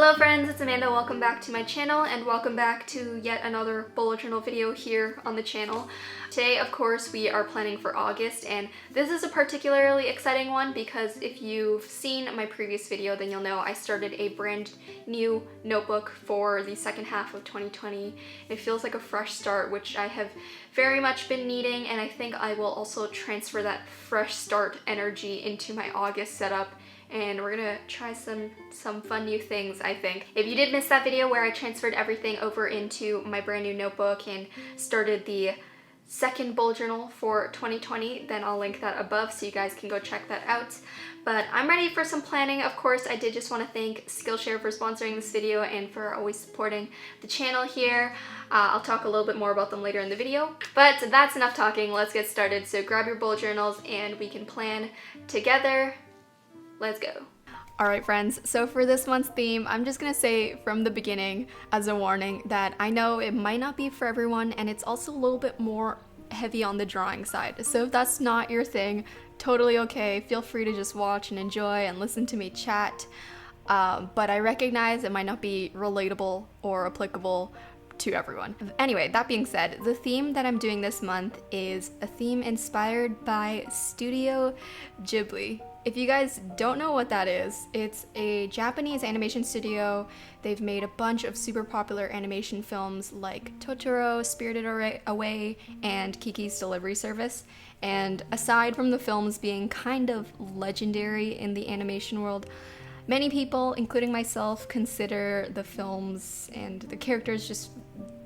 Hello friends, it's Amanda. Welcome back to my channel and welcome back to yet another bullet journal video here on the channel. Today, of course, we are planning for August, and this is a particularly exciting one because if you've seen my previous video, then you'll know I started a brand new notebook for the second half of 2020. It feels like a fresh start, which I have very much been needing, and I think I will also transfer that fresh start energy into my August setup. And we're gonna try some fun new things, I think. If you did miss that video where I transferred everything over into my brand new notebook and started the second bullet journal for 2020, then I'll link that above so you guys can go check that out. But I'm ready for some planning. Of course, I did just want to thank Skillshare for sponsoring this video and for always supporting the channel here. I'll talk a little bit more about them later in the video. But that's enough talking, let's get started. So grab your bullet journals and we can plan together. Let's go. Alright friends, so for this month's theme, I'm just gonna say from the beginning as a warning that I know it might not be for everyone and it's also a little bit more heavy on the drawing side. So if that's not your thing, totally okay. Feel free to just watch and enjoy and listen to me chat. But I recognize it might not be relatable or applicable to everyone. Anyway, that being said, the theme that I'm doing this month is a theme inspired by Studio Ghibli. If you guys don't know what that is, it's a Japanese animation studio. They've made a bunch of super popular animation films like Totoro, Spirited Away, and Kiki's Delivery Service. And aside from the films being kind of legendary in the animation world, many people, including myself, consider the films and the characters just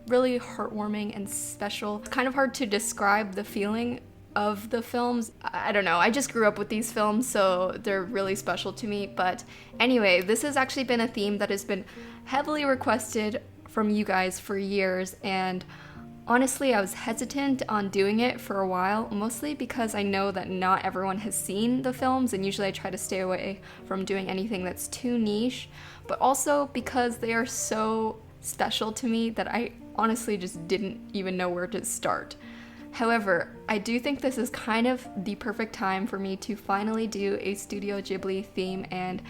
really heartwarming and special. It's kind of hard to describe the feeling of the films. I don't know, I just grew up with these films, so they're really special to me. But anyway, this has actually been a theme that has been heavily requested from you guys for years, and honestly, I was hesitant on doing it for a while, mostly because I know that not everyone has seen the films, and usually I try to stay away from doing anything that's too niche, but also because they are so special to me that I honestly just didn't even know where to start. However, I do think this is kind of the perfect time for me to finally do a Studio Ghibli theme, and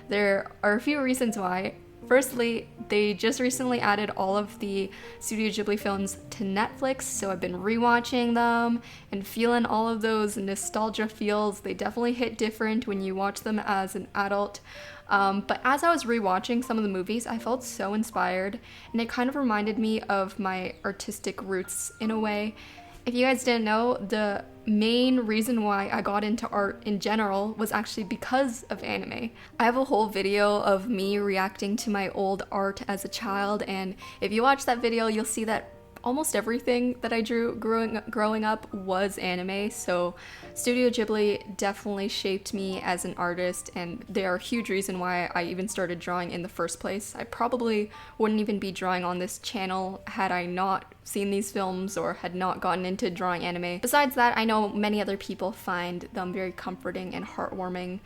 there are a few reasons why. Firstly, they just recently added all of the Studio Ghibli films to Netflix, so I've been rewatching them and feeling all of those nostalgia feels. They definitely hit different when you watch them as an adult. But as I was rewatching some of the movies, I felt so inspired, and it kind of reminded me of my artistic roots in a way. If you guys didn't know, the main reason why I got into art in general was actually because of anime. I have a whole video of me reacting to my old art as a child, and if you watch that video, you'll see that almost everything that I drew growing up was anime, so Studio Ghibli definitely shaped me as an artist, and they are a huge reason why I even started drawing in the first place. I probably wouldn't even be drawing on this channel had I not seen these films or had not gotten into drawing anime. Besides that, I know many other people find them very comforting and heartwarming.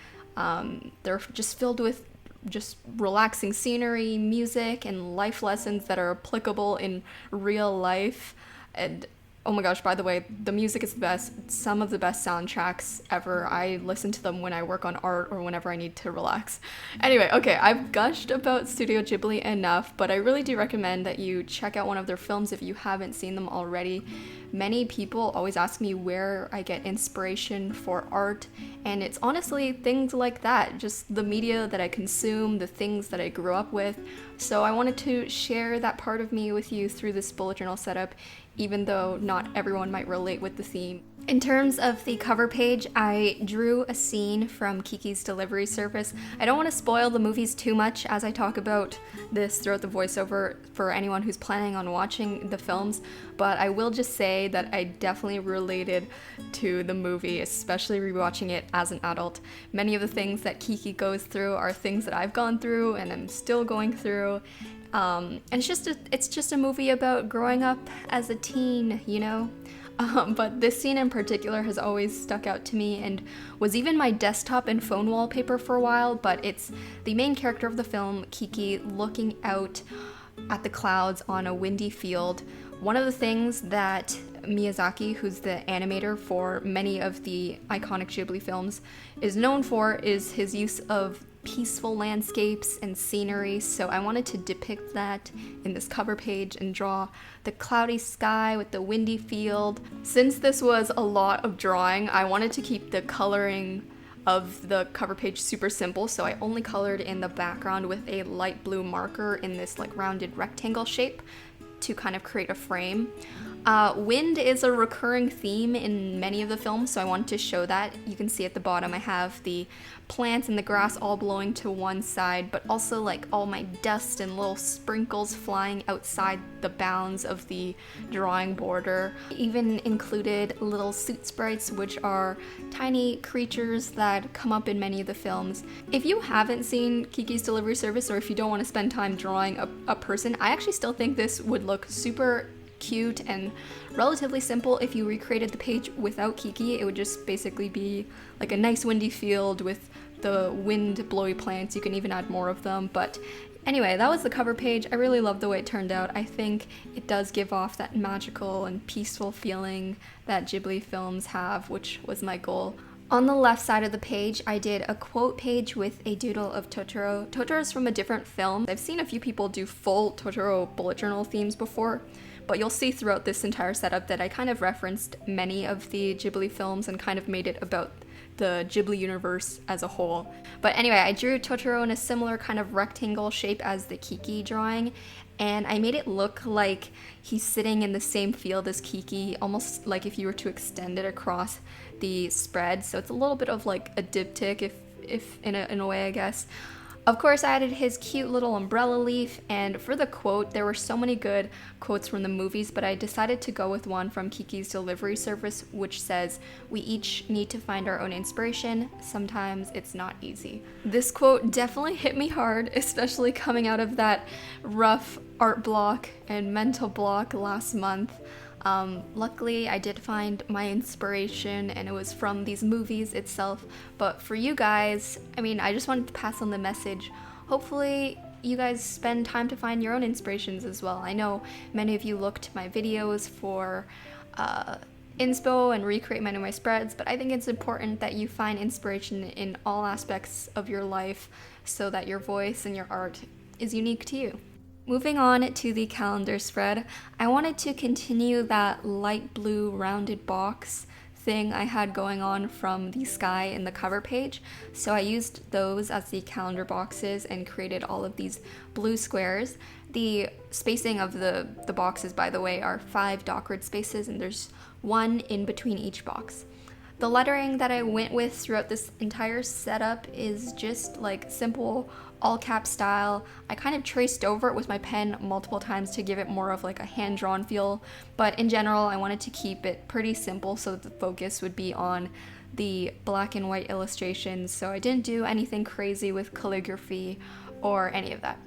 They're just filled with just relaxing scenery, music, and life lessons that are applicable in real life. And oh my gosh, by the way, the music is the best. Some of the best soundtracks ever. I listen to them when I work on art or whenever I need to relax. Anyway, okay, I've gushed about Studio Ghibli enough, but I really do recommend that you check out one of their films if you haven't seen them already. Many people always ask me where I get inspiration for art, and it's honestly things like that, just the media that I consume, the things that I grew up with. So I wanted to share that part of me with you through this bullet journal setup, even though not everyone might relate with the theme. In terms of the cover page, I drew a scene from Kiki's Delivery Service. I don't want to spoil the movies too much as I talk about this throughout the voiceover for anyone who's planning on watching the films, but I will just say that I definitely related to the movie, especially rewatching it as an adult. Many of the things that Kiki goes through are things that I've gone through and I'm still going through. And it's just a movie about growing up as a teen, you know? But this scene in particular has always stuck out to me and was even my desktop and phone wallpaper for a while, but it's the main character of the film, Kiki, looking out at the clouds on a windy field. One of the things that Miyazaki, who's the animator for many of the iconic Ghibli films, is known for is his use of peaceful landscapes and scenery, so I wanted to depict that in this cover page and draw the cloudy sky with the windy field. Since this was a lot of drawing, I wanted to keep the coloring of the cover page super simple, so I only colored in the background with a light blue marker in this like rounded rectangle shape to kind of create a frame. Wind is a recurring theme in many of the films, so I wanted to show that. You can see at the bottom I have the plants and the grass all blowing to one side, but also like all my dust and little sprinkles flying outside the bounds of the drawing border. I even included little suit sprites, which are tiny creatures that come up in many of the films. If you haven't seen Kiki's Delivery Service, or if you don't want to spend time drawing a person, I actually still think this would look super cute and relatively simple if you recreated the page without Kiki. It would just basically be like a nice windy field with the wind blowy plants. You can even add more of them, but anyway, that was the cover page. I really love the way it turned out. I think it does give off that magical and peaceful feeling that Ghibli films have, which was my goal. On the left side of the page, I did a quote page with a doodle of Totoro. Totoro is from a different film. I've seen a few people do full Totoro bullet journal themes before, but you'll see throughout this entire setup that I kind of referenced many of the Ghibli films and kind of made it about the Ghibli universe as a whole. But anyway, I drew Totoro in a similar kind of rectangle shape as the Kiki drawing, and I made it look like he's sitting in the same field as Kiki, almost like if you were to extend it across the spread. So it's a little bit of like a diptych, if in a way, I guess. Of course, I added his cute little umbrella leaf, and for the quote, there were so many good quotes from the movies, but I decided to go with one from Kiki's Delivery Service, which says, "We each need to find our own inspiration. Sometimes it's not easy." This quote definitely hit me hard, especially coming out of that rough art block and mental block last month. Luckily, I did find my inspiration, and it was from these movies itself. But for you guys, I mean, I just wanted to pass on the message. Hopefully, you guys spend time to find your own inspirations as well. I know many of you look to my videos for inspo and recreate many of my spreads, but I think it's important that you find inspiration in all aspects of your life so that your voice and your art is unique to you. Moving on to the calendar spread, I wanted to continue that light blue rounded box thing I had going on from the sky in the cover page. So I used those as the calendar boxes and created all of these blue squares. The spacing of the boxes, by the way, are 5 dock grid spaces, and there's one in between each box. The lettering that I went with throughout this entire setup is just like simple all cap style. I kind of traced over it with my pen multiple times to give it more of like a hand-drawn feel, but in general I wanted to keep it pretty simple so that the focus would be on the black and white illustrations, so I didn't do anything crazy with calligraphy or any of that.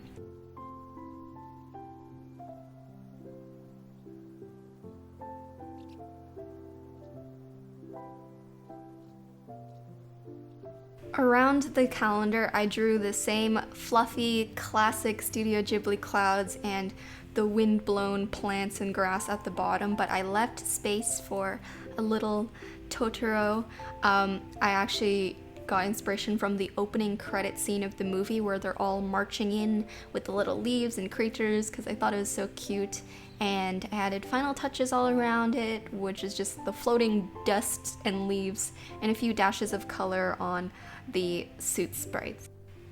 Around the calendar, I drew the same fluffy, classic Studio Ghibli clouds and the wind-blown plants and grass at the bottom, but I left space for a little Totoro. I actually got inspiration from the opening credit scene of the movie where they're all marching in with the little leaves and creatures because I thought it was so cute. And I added final touches all around it, which is just the floating dust and leaves and a few dashes of color on the suit sprites.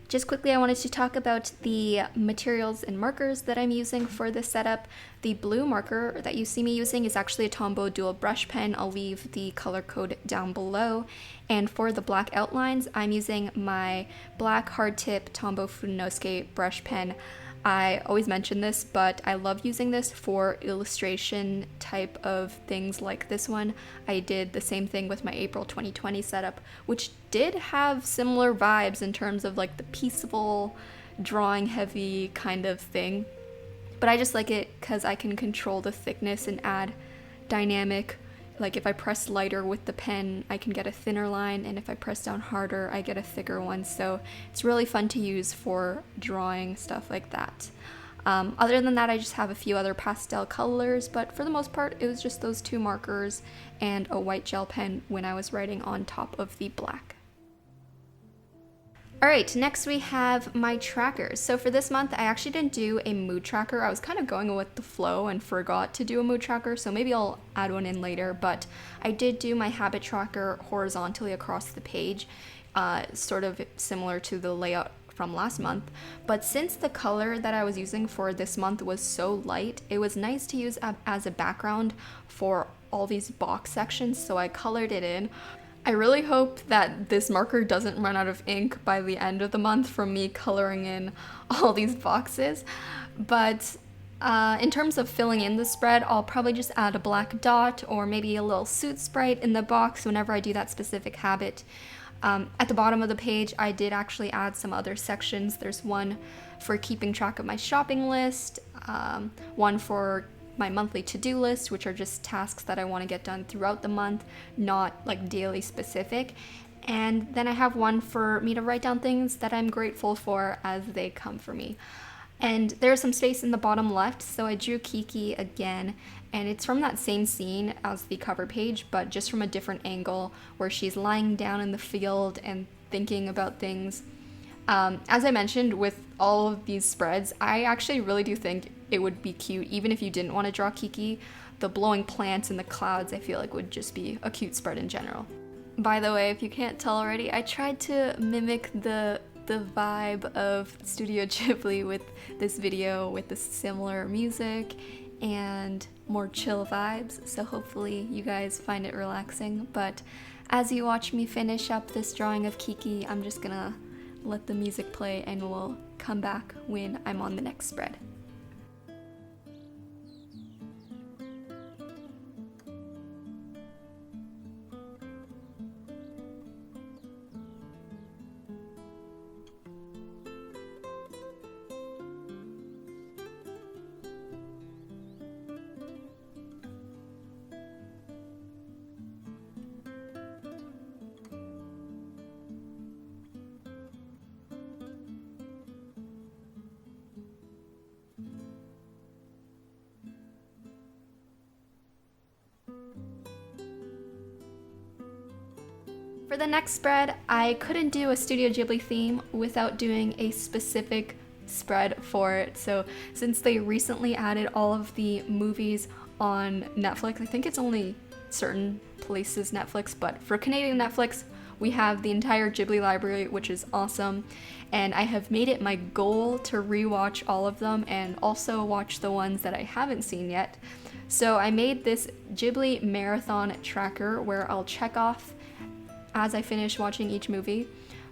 Just quickly, I wanted to talk about the materials and markers that I'm using for this setup. The blue marker that you see me using is actually a Tombow dual brush pen. I'll leave the color code down below. And for the black outlines, I'm using my black hardtip Tombow Fudenosuke brush pen. I always mention this, but I love using this for illustration type of things like this one. I did the same thing with my April 2020 setup, which did have similar vibes in terms of like the peaceful, drawing heavy kind of thing. But I just like it because I can control the thickness and add dynamic. Like if I press lighter with the pen, I can get a thinner line, and if I press down harder, I get a thicker one. So it's really fun to use for drawing stuff like that. Other than that, I just have a few other pastel colors, but for the most part, it was just those 2 markers and a white gel pen when I was writing on top of the black. Alright, next we have my trackers. So for this month, I actually didn't do a mood tracker. I was kind of going with the flow and forgot to do a mood tracker, so maybe I'll add one in later, but I did do my habit tracker horizontally across the page, sort of similar to the layout from last month. But since the color that I was using for this month was so light, it was nice to use as a background for all these box sections, so I colored it in. I really hope that this marker doesn't run out of ink by the end of the month from me coloring in all these boxes. But in terms of filling in the spread, I'll probably just add a black dot or maybe a little suit sprite in the box whenever I do that specific habit. At the bottom of the page, I did actually add some other sections. There's one for keeping track of my shopping list, one for my monthly to-do list, which are just tasks that I want to get done throughout the month, not like daily specific. And then I have one for me to write down things that I'm grateful for as they come for me. And there's some space in the bottom left, so I drew Kiki again, and it's from that same scene as the cover page, but just from a different angle where she's lying down in the field and thinking about things. As I mentioned, with all of these spreads, I actually really do think it would be cute, even if you didn't want to draw Kiki. The blowing plants and the clouds, I feel like, would just be a cute spread in general. By the way, if you can't tell already, I tried to mimic the vibe of Studio Ghibli with this video, with the similar music and more chill vibes, so hopefully you guys find it relaxing. But as you watch me finish up this drawing of Kiki, I'm just gonna let the music play and we'll come back when I'm on the next spread. For the next spread, I couldn't do a Studio Ghibli theme without doing a specific spread for it. So since they recently added all of the movies on Netflix, I think it's only certain places Netflix, but for Canadian Netflix, we have the entire Ghibli library, which is awesome. And I have made it my goal to rewatch all of them and also watch the ones that I haven't seen yet. So I made this Ghibli marathon tracker where I'll check off as I finish watching each movie.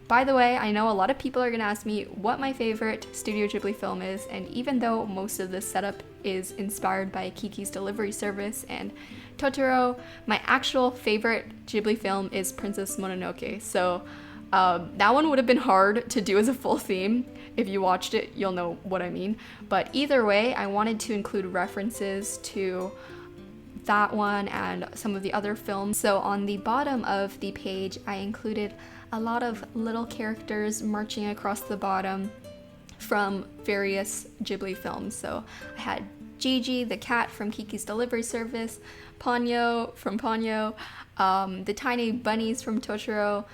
By the way, I know a lot of people are gonna ask me what my favorite Studio Ghibli film is, and even though most of this setup is inspired by Kiki's Delivery Service and Totoro, my actual favorite Ghibli film is Princess Mononoke. So that one would have been hard to do as a full theme. If you watched it, you'll know what I mean. But either way, I wanted to include references to that one and some of the other films. So on the bottom of the page, I included a lot of little characters marching across the bottom from various Ghibli films. So I had Gigi, the cat from Kiki's Delivery Service, Ponyo from Ponyo, the tiny bunnies from Totoro,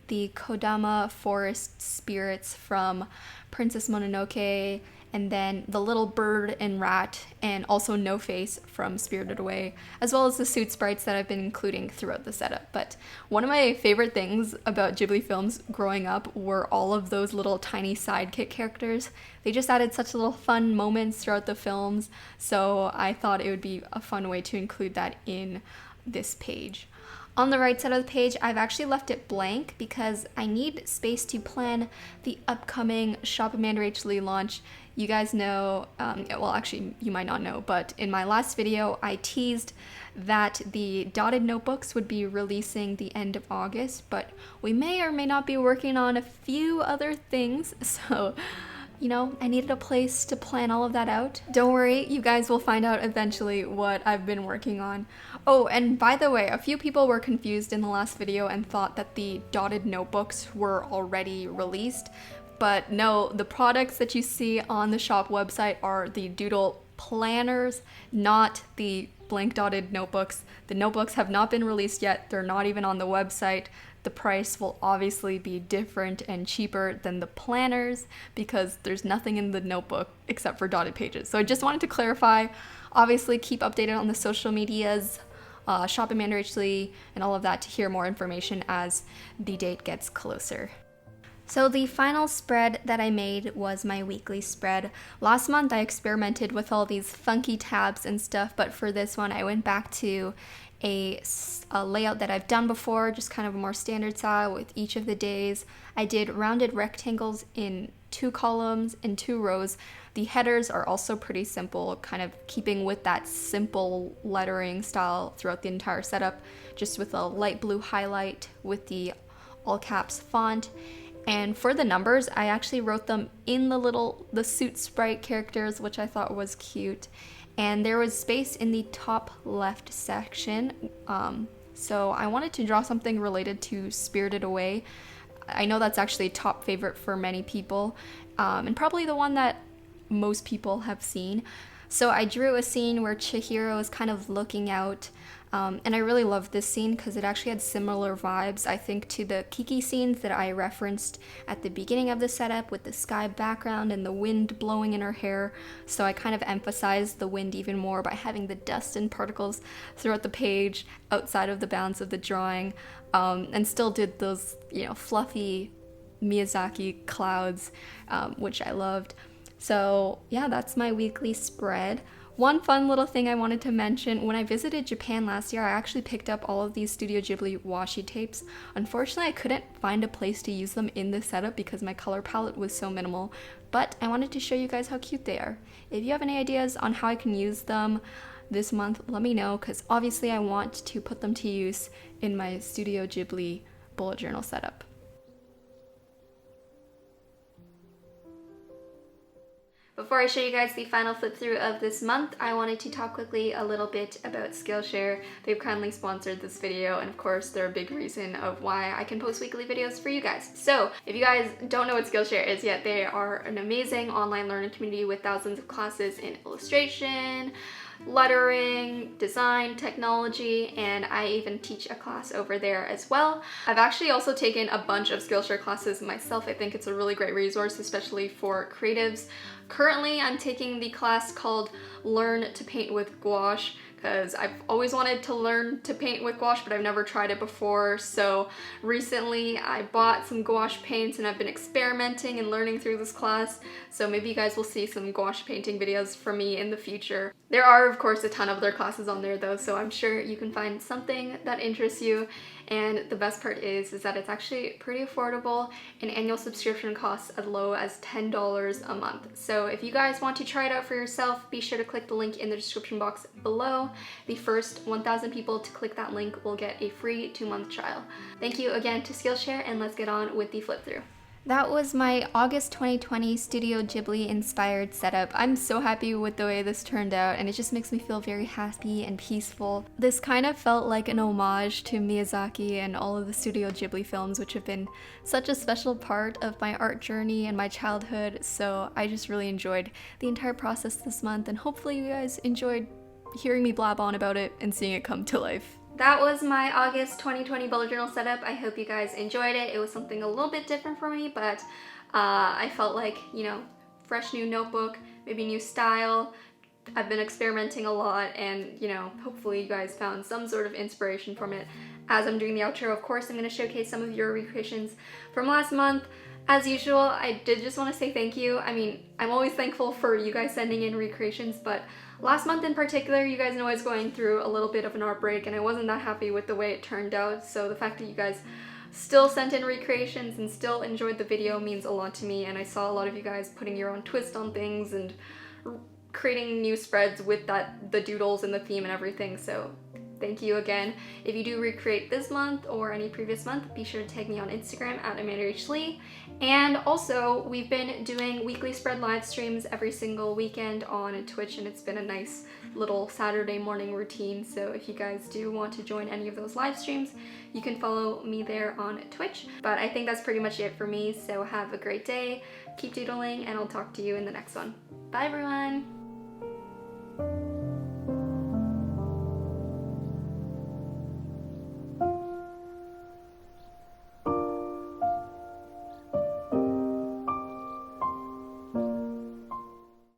the Kodama forest spirits from Princess Mononoke, and then the little bird and rat, and also No Face from Spirited Away, as well as the suit sprites that I've been including throughout the setup. But one of my favorite things about Ghibli films growing up were all of those little tiny sidekick characters. They just added such little fun moments throughout the films, so I thought it would be a fun way to include that in this page. On the right side of the page, I've actually left it blank because I need space to plan the upcoming Shop AmandaRachLee launch. You guys know, well actually you might not know, but in my last video I teased that the dotted notebooks would be releasing the end of August, but we may or may not be working on a few other things, so you know, I needed a place to plan all of that out. Don't worry, you guys will find out eventually what I've been working on. Oh, and by the way, a few people were confused in the last video and thought that the dotted notebooks were already released. But no, the products that you see on the shop website are the doodle planners, not the blank dotted notebooks. The notebooks have not been released yet. They're not even on the website. The price will obviously be different and cheaper than the planners because there's nothing in the notebook except for dotted pages. So I just wanted to clarify. Obviously, keep updated on the social medias, shop AmandaRachLee, and all of that to hear more information as the date gets closer. So the final spread that I made was my weekly spread. Last month I experimented with all these funky tabs and stuff, but for this one I went back to a layout that I've done before, just kind of a more standard style with each of the days. I did rounded rectangles in 2 columns and 2 rows. The headers are also pretty simple, kind of keeping with that simple lettering style throughout the entire setup, just with a light blue highlight with the all caps font. And for the numbers, I actually wrote them in the suit sprite characters, which I thought was cute. And there was space in the top left section. So I wanted to draw something related to Spirited Away. I know that's actually a top favorite for many people, and probably the one that most people have seen. So I drew a scene where Chihiro is kind of looking out, and I really loved this scene because it actually had similar vibes, I think, to the Kiki scenes that I referenced at the beginning of the setup with the sky background and the wind blowing in her hair. So I kind of emphasized the wind even more by having the dust and particles throughout the page outside of the bounds of the drawing, and still did those, fluffy Miyazaki clouds, which I loved. So yeah, that's my weekly spread. One fun little thing I wanted to mention, when I visited Japan last year, I actually picked up all of these Studio Ghibli washi tapes. Unfortunately, I couldn't find a place to use them in this setup because my color palette was so minimal, but I wanted to show you guys how cute they are. If you have any ideas on how I can use them this month, let me know, because obviously I want to put them to use in my Studio Ghibli bullet journal setup. Before I show you guys the final flip through of this month, I wanted to talk quickly a little bit about Skillshare. They've kindly sponsored this video, and of course they're a big reason of why I can post weekly videos for you guys. So if you guys don't know what Skillshare is yet, they are an amazing online learning community with thousands of classes in illustration, lettering, design, technology, and I even teach a class over there as well. I've actually also taken a bunch of Skillshare classes myself. I think it's a really great resource, especially for creatives. Currently, I'm taking the class called Learn to Paint with Gouache, because I've always wanted to learn to paint with gouache, but I've never tried it before. So recently I bought some gouache paints and I've been experimenting and learning through this class. So maybe you guys will see some gouache painting videos from me in the future. There are, of course, a ton of other classes on there though, so I'm sure you can find something that interests you. And the best part is that it's actually pretty affordable, and annual subscription costs as low as $10 a month. So if you guys want to try it out for yourself, be sure to click the link in the description box below. The first 1,000 people to click that link will get a free 2-month trial. Thank you again to Skillshare, and let's get on with the flip through. That was my August 2020 Studio Ghibli inspired setup. I'm so happy with the way this turned out, and it just makes me feel very happy and peaceful. This kind of felt like an homage to Miyazaki and all of the Studio Ghibli films, which have been such a special part of my art journey and my childhood. So I just really enjoyed the entire process this month, and hopefully you guys enjoyed hearing me blab on about it and seeing it come to life. That was my August 2020 bullet journal setup. I hope you guys enjoyed it. It was something a little bit different for me, but I felt like, fresh new notebook, maybe new style. I've been experimenting a lot, and, hopefully you guys found some sort of inspiration from it. As I'm doing the outro, of course, I'm going to showcase some of your recreations from last month. As usual, I did just want to say thank you. I mean, I'm always thankful for you guys sending in recreations, but last month in particular, you guys know I was going through a little bit of an art break, and I wasn't that happy with the way it turned out. So the fact that you guys still sent in recreations and still enjoyed the video means a lot to me, and I saw a lot of you guys putting your own twist on things and creating new spreads with the doodles and the theme and everything. So thank you again. If you do recreate this month or any previous month, be sure to tag me on Instagram at AmandaRachLee. And also, we've been doing weekly spread live streams every single weekend on Twitch, and it's been a nice little Saturday morning routine. So if you guys do want to join any of those live streams, you can follow me there on Twitch. But I think that's pretty much it for me. So have a great day, keep doodling, and I'll talk to you in the next one. Bye everyone!